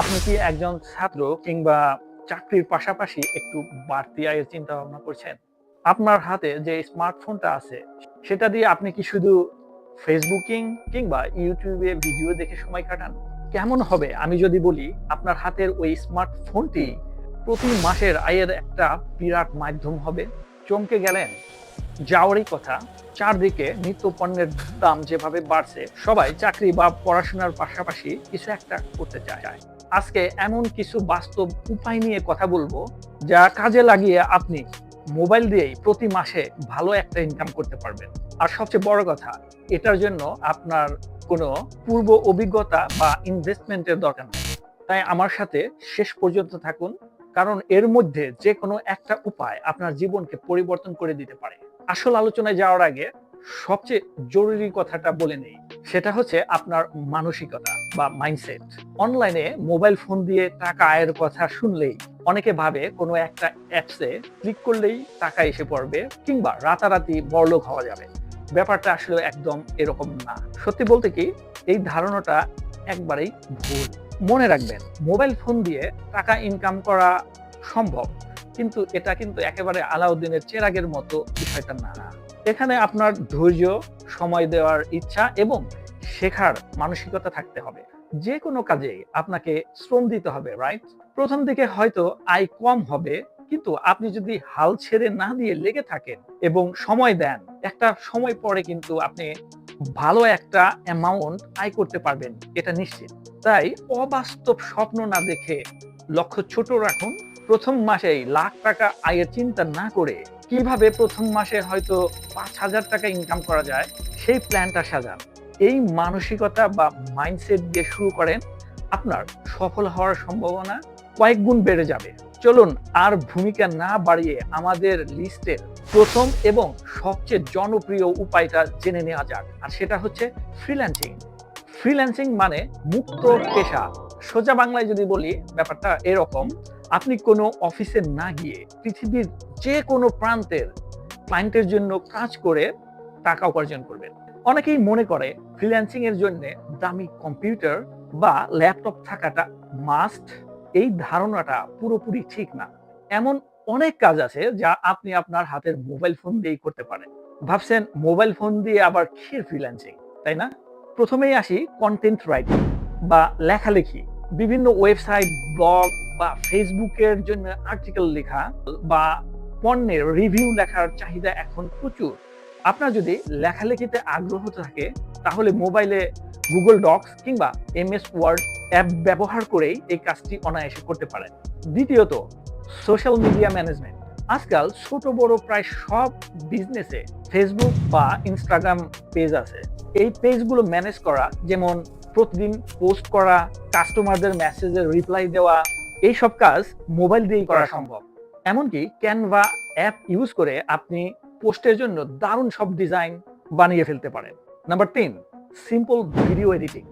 আপনি কি একজন ছাত্র কিংবা চাকরির পাশাপাশি একটু বাড়তি আয়ের চিন্তা ভাবনা করছেন? আপনার হাতে যে স্মার্টফোনটা আছে, সেটা দিয়ে আপনি কি শুধু ফেসবুকিং কিংবা ইউটিউবে ভিডিও দেখে সময় কাটান? কেমন হবে আমি যদি বলি আপনার হাতের ওই স্মার্টফোনটি প্রতি মাসের আয়ের একটা বিরাট মাধ্যম হবে? চমকে গেলেন? যাওয়ারই কথা। চারদিকে নিত্য পণ্যের দাম যেভাবে বাড়ছে, সবাই চাকরি বা পড়াশোনার পাশাপাশি কিছু একটা করতে চায়। আজকে এমন কিছু বাস্তব উপায় নিয়ে কথা বলবো, যা কাজে লাগিয়ে আপনি মোবাইল দিয়েই প্রতি মাসে ভালো একটা ইনকাম করতে পারবেন। আর সবচেয়ে বড় কথা, এটার জন্য আপনার কোনো পূর্ব অভিজ্ঞতা বা ইনভেস্টমেন্টের দরকার নেই। তাই আমার সাথে শেষ পর্যন্ত থাকুন, কারণ এর মধ্যে যেকোনো একটা উপায় আপনার জীবনকে পরিবর্তন করে দিতে পারে। আসল আলোচনায় যাওয়ার আগে সবচেয়ে জরুরি কথাটা বলে নেই, সেটা হচ্ছে আপনার মানসিকতা বা মাইন্ডসেট। অনলাইনে মোবাইল ফোন দিয়ে টাকা আয়ের কথা শুনলেই অনেকে ভাবে কোনো একটা অ্যাপসে ক্লিক করলেই টাকা এসে পড়বে কিংবা রাতারাতি বড়লোক হওয়া যাবে। ব্যাপারটা আসলে একদম এরকম না। সত্যি বলতে কি, এই ধারণাটা একবারেই ভুল। মনে রাখবেন, মোবাইল ফোন দিয়ে টাকা ইনকাম করা সম্ভব, কিন্তু এটা কিন্তু একেবারে আলাউদ্দিনের চেরাগের মতো বিষয়টা না। এখানে আপনার ধৈর্য, সময় দেওয়ার ইচ্ছা এবং শেখার মানসিকতা থাকতে হবে। যে কোনো কাজে আপনাকে শ্রম দিতে হবে, রাইট? প্রথম দিকে হয়তো আয় কম হবে, কিন্তু আপনি যদি হাল ছেড়ে না দিয়ে লেগে থাকেন এবং সময় দেন, একটা সময় পরে কিন্তু আপনি ভালো একটা অ্যামাউন্ট আয় করতে পারবেন, এটা নিশ্চিত। তাই অবাস্তব স্বপ্ন না দেখে লক্ষ্য ছোট রাখুন। প্রথম মাসেই লাখ টাকা আয়ের চিন্তা না করে কিভাবে প্রথম মাসে হয়তো ৫,০০০ টাকা ইনকাম করা যায় সেই প্ল্যানটা সাজান। এই মানসিকতা বা মাইন্ডসেট দিয়ে শুরু করেন, আপনার সফল হওয়ার সম্ভাবনা কয়েক গুণ বেড়ে যাবে। চলুন আর ভূমিকা না বাড়িয়ে আমাদের লিস্টের প্রথম এবং সবচেয়ে জনপ্রিয় উপায়টা জেনে নেওয়া যাক। আর সেটা হচ্ছে ফ্রিল্যান্সিং। ফ্রিল্যান্সিং মানে মুক্ত পেশা। সোজা বাংলায় যদি বলি, ব্যাপারটা এরকম: আপনি কোনো অফিসে না গিয়ে পৃথিবীর যে কোনো প্রান্তের ক্লায়েন্টের জন্য কাজ করে টাকা উপার্জন করবেন। অনেকেই মনে করে ফ্রিল্যান্সিং এর জন্য দামি কম্পিউটার বা ল্যাপটপ থাকাটা মাস্ট। এই ধারণাটা পুরোপুরি ঠিক না। এমন অনেক কাজ আছে যা আপনি আপনার হাতের মোবাইল ফোন দিয়েই করতে পারেন। ভাবছেন মোবাইল ফোন দিয়ে আবার কিসের ফ্রিল্যান্সিং, তাই না? প্রথমেই আসি কন্টেন্ট রাইটিং বা লেখালেখি। বিভিন্ন ওয়েবসাইট, ব্লগ বা ফেসবুকের জন্য আর্টিকেল লেখা বা পণ্যের রিভিউ লেখার চাহিদা এখন প্রচুর। আপনার যদি লেখালেখিতে আগ্রহ থাকে, তাহলে মোবাইলে গুগল ডক্স কিংবা এমএস ওয়ার্ড অ্যাপ ব্যবহার করেই এই কাজটি অনায়াসে করতে পারেন। দ্বিতীয়ত, সোশ্যাল মিডিয়া ম্যানেজমেন্ট। আজকাল ছোট বড় প্রায় সব বিজনেসে ফেসবুক বা ইনস্টাগ্রাম পেজ আছে। এই পেজগুলো ম্যানেজ করা, যেমন প্রতিদিন পোস্ট করা, কাস্টমারদের মেসেজের রিপ্লাই দেওয়া, এইসব কাজ মোবাইল দিয়েই করা সম্ভব। এমনকি ক্যানভা অ্যাপ ইউজ করে আপনি পোস্টের জন্য দারুণ সব ডিজাইন বানিয়ে ফেলতে পারেন। Number ৩, simple video editing.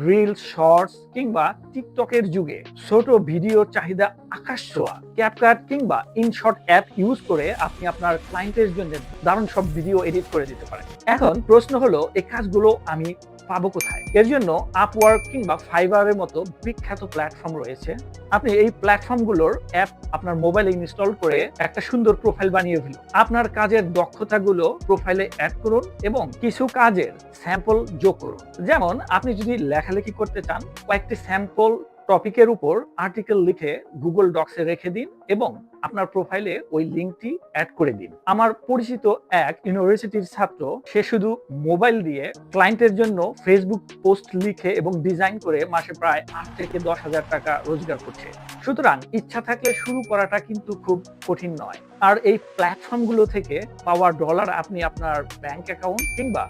Reels, shorts কিংবা টিকটকের যুগে ছোট ভিডিওর চাহিদা আকাশ ছোঁয়া। ক্যাপকাট কিংবা ইনশট অ্যাপ ইউজ করে আপনি আপনার ক্লায়েন্টের জন্য দারুণ সব ভিডিও এডিট করে দিতে পারেন। এখন প্রশ্ন হলো, এই কাজগুলো আমি পাবো কোথায়? এর জন্য আপওয়ার্ক কিংবা ফাইবারের মতো বিখ্যাত প্ল্যাটফর্ম রয়েছে। আপনি এই প্ল্যাটফর্মগুলোর অ্যাপ আপনার মোবাইলে ইনস্টল করে একটা সুন্দর প্রোফাইল বানিয়ে ফেলুন। আপনার কাজের দক্ষতাগুলো প্রোফাইলে অ্যাড করুন এবং কিছু কাজের স্যাম্পল যোগ করুন। যেমন আপনি যদি লেখালেখি করতে চান, কয়েকটি স্যাম্পল টপিকের উপর আর্টিকেল লিখে গুগল ডক্সে রেখে দিন এবং আপনার প্রোফাইলে ওই লিঙ্কটি অ্যাড করে দিন। আমার পরিচিত এক ইউনিভার্সিটির ছাত্র, সে শুধু মোবাইল দিয়ে ক্লায়েন্টের জন্য ফেসবুক পোস্ট লিখে এবং ডিজাইন করে মাসে প্রায় ৮ থেকে ১০,০০০ টাকা রোজগার করছে। সুতরাং ইচ্ছা থাকলে শুরু করাটা কিন্তু খুব কঠিন নয়। আর এই প্ল্যাটফর্মগুলো থেকে পাওয়া ডলার আপনি আপনার ব্যাংক অ্যাকাউন্ট কিংবা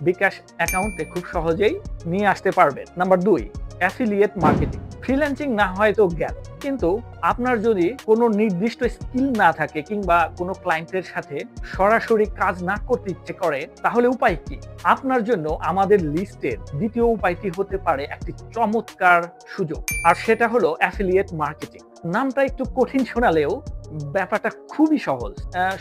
বিকাশ অ্যাকাউন্টে খুব সহজেই নিয়ে আসতে পারবেন। Number ২, affiliate marketing. ফ্রিল্যান্সিং না হয়তো গেল, কিন্তু আপনার যদি কোনো নির্দিষ্ট স্কিল না থাকে কিংবা কোনো ক্লায়েন্টের সাথে সরাসরি কাজ না করতে ইচ্ছে করে, তাহলে উপায় কি? আপনার জন্য আমাদের লিস্টের দ্বিতীয় উপায়টি হতে পারে একটি চমৎকার সুযোগ, আর সেটা হলো অ্যাফিলিয়েট মার্কেটিং। নামটা একটু কঠিন শোনালেও ব্যাপারটা খুবই সহজ।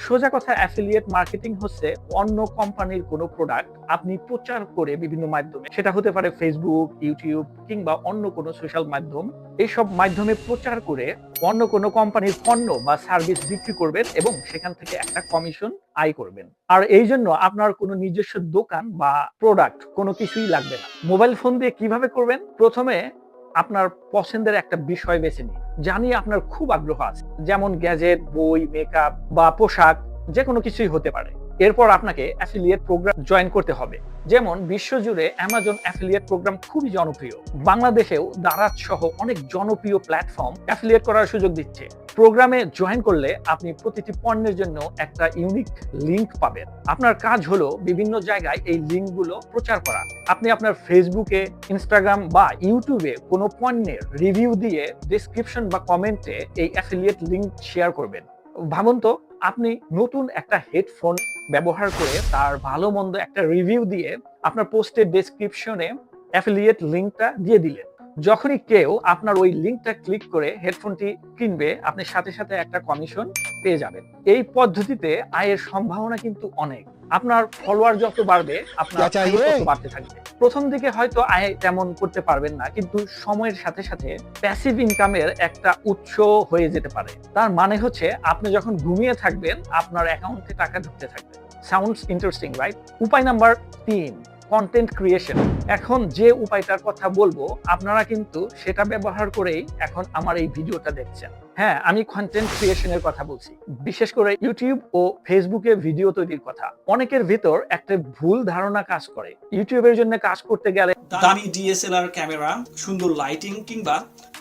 সোজা কথা, অ্যাফিলিয়েট মার্কেটিং হচ্ছে অন্য কোম্পানির কোনো প্রোডাক্ট আপনি প্রচার করে বিভিন্ন মাধ্যমে, সেটা হতে পারে ফেসবুক, ইউটিউব কিংবা অন্য কোনো সোশ্যাল মাধ্যম, এইসব মাধ্যমে প্রচার করে অন্য কোনো কোম্পানির পণ্য বা সার্ভিস বিক্রি করবেন এবং সেখান থেকে একটা কমিশন আয় করবেন। আর এই জন্য আপনার কোনো নিজস্ব দোকান বা প্রোডাক্ট কোনো কিছুই লাগবে না। মোবাইল ফোন দিয়ে কিভাবে করবেন? প্রথমে আপনার পছন্দের একটা বিষয় বেছে নিন, যা নিয়ে আপনার খুব আগ্রহ আছে, যেমন গ্যাজেট, বই, মেকআপ বা পোশাক, যে কোনো কিছুই হতে পারে। এরপর আপনাকে অ্যাফিলিয়েট প্রোগ্রাম জয়েন করতে হবে। যেমন বিশ্বজুড়ে অ্যামাজন অ্যাফিলিয়েট প্রোগ্রাম খুবই জনপ্রিয়। বাংলাদেশেও দারাজ সহ অনেক জনপ্রিয় প্ল্যাটফর্ম অ্যাফিলিয়েট করার সুযোগ দিচ্ছে। প্রোগ্রামে জয়েন করলে আপনি প্রতিটি পণ্যের জন্য একটা ইউনিক লিংক পাবেন। আপনার কাজ হলো বিভিন্ন জায়গায় এই লিংকগুলো প্রচার করা। আপনি আপনার ফেসবুকে, ইনস্টাগ্রাম বা ইউটিউবে কোনো পণ্যের রিভিউ দিয়ে ডেসক্রিপশন বা কমেন্টে এই অ্যাফিলিয়েট লিংক শেয়ার করবেন। ভাবুন তো, আপনি নতুন একটা হেডফোন ব্যবহার করে তার ভালো মন্দ একটা রিভিউ দিয়ে আপনার পোস্টের ডেসক্রিপশনে অ্যাফিলিয়েট লিংকটা দিয়ে দিলেন। যখনই কেউ আপনার ওই লিংকটা ক্লিক করে হেডফোনটি কিনবে, আপনি সাথে সাথে একটা কমিশন পেয়ে যাবেন। এই পদ্ধতিতে আয়ের সম্ভাবনা কিন্তু অনেক। আপনার ফলোয়ার যত বাড়বে, আপনার আয় তত বাড়তে থাকবে। প্রথম দিকে হয়তো আয় তেমন করতে পারবেন না, কিন্তু সময়ের সাথে সাথে প্যাসিভ ইনকামের একটা উৎস হয়ে যেতে পারে। তার মানে হচ্ছে আপনি যখন ঘুমিয়ে থাকবেন, আপনার অ্যাকাউন্টে টাকা ঢুকতে থাকবে। Sounds interesting, right? উপায় নাম্বার 3, কন্টেন্ট ক্রিয়েশন। এখন যে উপায়টার কথা বলবো, আপনারা কিন্তু সেটা ব্যবহার করেই এখন আমার এই ভিডিওটা দেখছেন। হ্যাঁ, আমি কন্টেন্ট ক্রিয়েশনের কথা বলছি, বিশেষ করে ইউটিউব ও ফেসবুকে ভিডিও তৈরির কথা। অনেকের ভিতর একটা ভুল ধারণা কাজ করে, ইউটিউবের জন্য কাজ করতে গেলে দামি ডিএসএলআর ক্যামেরা, সুন্দর লাইটিং কিংবা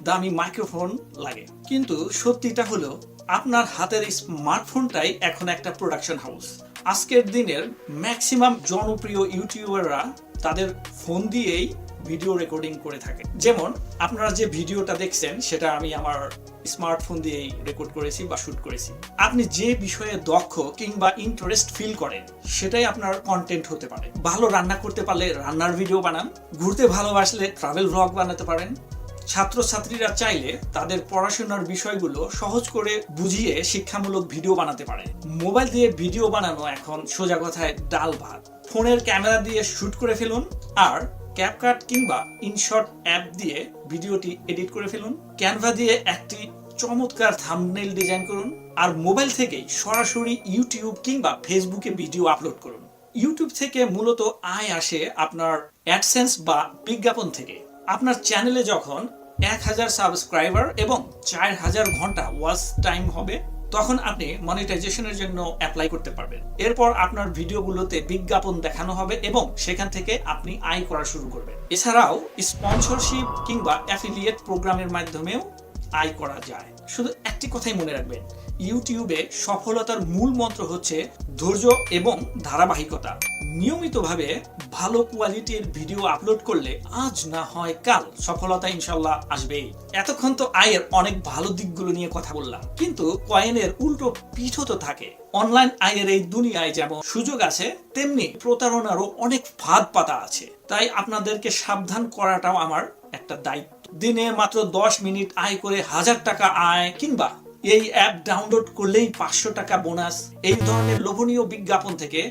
দামি মাইক্রোফোন লাগে। কিন্তু সত্যিটা হলো, আপনার হাতের স্মার্টফোনটাই এখন একটা প্রোডাকশন হাউস। আজকের দিনের ম্যাক্সিমাম জনপ্রিয় ইউটিউবাররা তাদের ফোন দিয়েই ভিডিও রেকর্ডিং করে থাকে। যেমন আপনারা যে ভিডিওটা দেখছেন, সেটা আমি আমার স্মার্টফোন দিয়েই রেকর্ড করেছি বা শুট করেছি। আপনি যে বিষয়ে দক্ষ কিংবা ইন্টারেস্ট ফিল করেন, সেটাই আপনার কন্টেন্ট হতে পারে। ভালো রান্না করতে পারলে রান্নার ভিডিও বানান, ঘুরতে ভালোবাসলে ট্রাভেল ব্লগ বানাতে পারেন। ছাত্রছাত্রীরা চাইলে তাদের পড়াশোনার বিষয়গুলো সহজ করে বুঝিয়ে শিক্ষামূলক ভিডিও বানাতে পারে। মোবাইল দিয়ে ভিডিও বানানো এখন সোজা কথায় ডাল ভাত। ফোনের ক্যামেরা দিয়ে শুট করে ফেলুন, আর ক্যাপকাট কিংবা ইনশট অ্যাপ দিয়ে ভিডিওটি এডিট করে ফেলুন। ক্যানভা দিয়ে একটি চমৎকার থাম্বনেইল ডিজাইন করুন, আর মোবাইল থেকেই সরাসরি ইউটিউব কিংবা ফেসবুকে ভিডিও আপলোড করুন। ইউটিউব থেকে মূলত আয় আসে আপনার অ্যাডসেন্স বা বিজ্ঞাপন থেকে। আপনার চ্যানেলে যখন 1000 সাবস্ক্রাইবার এবং 4000 ঘন্টা ওয়াচ টাইম হবে, তখন আপনি মনিটাইজেশনের জন্য অ্যাপ্লাই করতে পারবেন। এরপর আপনার ভিডিওগুলোতে বিজ্ঞাপন দেখানো হবে এবং সেখান থেকে আপনি আয় করা শুরু করবেন। এছাড়াও স্পন্সরশিপ কিংবা অ্যাফিলিয়েট প্রোগ্রামের মাধ্যমেও আয় করা যায়। শুধু একটি কথাই মনে রাখবেন, ইউটিউবে সফলতার মূল মন্ত্র হচ্ছে ধৈর্য এবং ধারাবাহিকতা। নিয়মিতভাবে ভালো কোয়ালিটির ভিডিও আপলোড করলে আজ না হয় কাল সফলতা ইনশাল্লাহ আসবেই। এতক্ষণ তো আয়ের অনেক ভালো দিকগুলো নিয়ে কথা বললাম, কিন্তু কয়েনের উল্টো পিঠও তো থাকে। অনলাইন আয়ের এই দুনিয়ায় যেমন সুযোগ আছে, তেমনি প্রতারণারও অনেক ফাঁদ পাতা আছে। তাই আপনাদেরকে সাবধান করাটাও আমার একটা দায়িত্ব। দিনে মাত্র 10 মিনিট আয় করে 1000 টাকা আয়, কিংবা এই অ্যাপ ডাউনলোড করলেই 500 টাকা বোনাস, এই ধরনের লোভনীয় বিজ্ঞাপন থেকে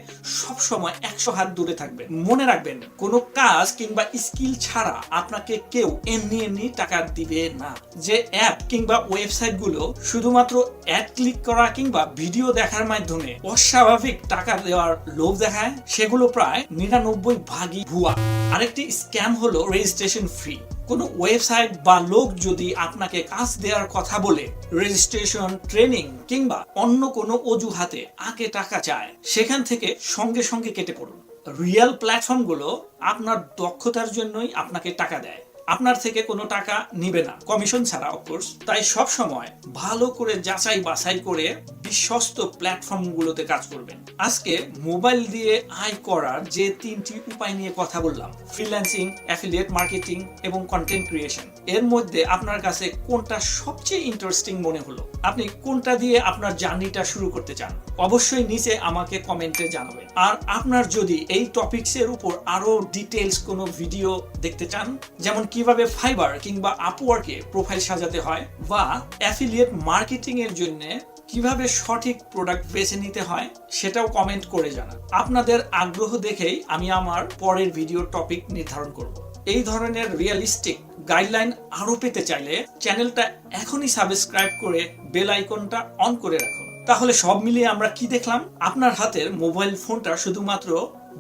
সবসময় 100 হাত দূরে থাকবেন। মনে রাখবেন, কোনো কাজ কিংবা স্কিল ছাড়া আপনাকে কেউ এমনি টাকা দিবে না। যে অ্যাপ কিংবা ওয়েবসাইট গুলো শুধুমাত্র অ্যাড ক্লিক করা কিংবা ভিডিও দেখার মাধ্যমে অস্বাভাবিক টাকা দেওয়ার লোভ দেখায়, সেগুলো প্রায় 99 ভাগই ভুয়া। আরেকটি স্ক্যাম হলো রেজিস্ট্রেশন ফ্রি। কোনো ওয়েবসাইট বা লোক যদি আপনাকে কাজ দেওয়ার কথা বলে রেজিস্ট্রেশন, ট্রেনিং কিংবা অন্য কোনো অজুহাতে আগে টাকা চায়, সেখান থেকে সঙ্গে সঙ্গে কেটে পড়ুন। রিয়েল প্ল্যাটফর্মগুলো আপনার দক্ষতার জন্যই আপনাকে টাকা দেয়, আপনার থেকে কোনো টাকা নিবে না, কমিশন ছাড়া অফকোর্স। তাই সব সময় ভালো করে যাচাই বাছাই করে বিশ্বস্ত প্ল্যাটফর্মগুলোতে কাজ করবেন। আজকে মোবাইল দিয়ে আয় করার যে 3টি উপায় নিয়ে কথা বললাম, ফ্রিল্যান্সিং, অ্যাফিলিয়েট মার্কেটিং এবং কন্টেন্ট ক্রিয়েশন, এর মধ্যে আপনার কাছে কোনটা সবচেয়ে ইন্টারেস্টিং মনে হলো? আপনি কোনটা দিয়ে আপনার জার্নিটা শুরু করতে চান? অবশ্যই নিচে আমাকে কমেন্টে জানাবেন। আর আপনার যদি এই টপিকসের উপর আরো ডিটেইলস কোনো ভিডিও দেখতে চান, যেমন কি কিভাবে ফাইবার কিংবা আপওয়ার্কে প্রোফাইল সাজাতে হয়, বা অ্যাফিলিয়েট মার্কেটিং এর জন্য কিভাবে সঠিক প্রোডাক্ট বেছে নিতে হয় সেটাও কমেন্ট করে জানান। আপনাদের আগ্রহ দেখেই আমি আমার পরের ভিডিও টপিক নির্ধারণ করব। এই ধরনের রিয়েলিস্টিক গাইডলাইন আরো পেতে চাইলে চ্যানেলটা এখনই সাবস্ক্রাইব করে বেল আইকনটা অন করে রাখুন। তাহলে সব মিলিয়ে আমরা কি দেখলাম? আপনার হাতের মোবাইল ফোনটা শুধুমাত্র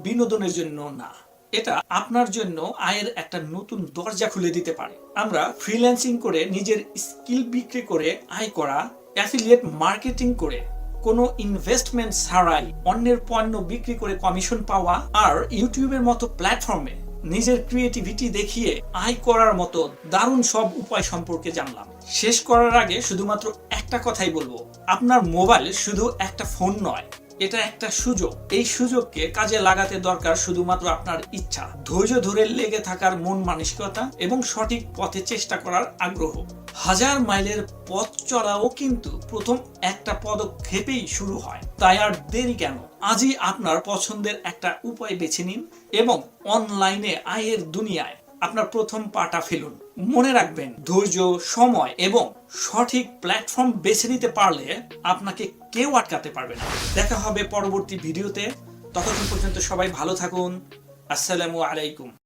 বিনোদনের জন্য না, এটা আপনার জন্য আয়ের একটা নতুন দরজা খুলে দিতে পারে। আমরা ফ্রিল্যান্সিং করে নিজের স্কিল বিক্রি করে আয় করা, অ্যাফিলিয়েট মার্কেটিং করে কোনো ইনভেস্টমেন্ট ছাড়াই অন্যের পণ্য বিক্রি করে কমিশন পাওয়া, আর ইউটিউবের মতো প্ল্যাটফর্মে নিজের ক্রিয়েটিভিটি দেখিয়ে আয় করার মতো দারুণ সব উপায় সম্পর্কে জানলাম। শেষ করার আগে শুধুমাত্র একটা কথাই বলবো, আপনার মোবাইল শুধু একটা ফোন নয়, এটা একটা সুযোগ। এই সুযোগকে কাজে লাগাতে দরকার শুধুমাত্র আপনার ইচ্ছা, ধৈর্য ধরে লেগে থাকার মন মানসিকতা এবং সঠিক পথে চেষ্টা করার আগ্রহ। 1000 মাইলের পথ চলাও কিন্তু প্রথম একটা পদক্ষেপেই শুরু হয়। তাই আর দেরি কেন? আজই আপনার পছন্দের একটা উপায় বেছে নিন এবং অনলাইনে আয়ের দুনিয়ায় আপনার প্রথম পাটা ফেলুন। মনে রাখবেন, ধৈর্য, সময় এবং সঠিক প্ল্যাটফর্ম বেছে নিতে পারলে আপনাকে কেউ আটকাতে পারবে না। দেখা হবে পরবর্তী ভিডিওতে। ততক্ষণ পর্যন্ত সবাই ভালো থাকুন। আসসালামু আলাইকুম।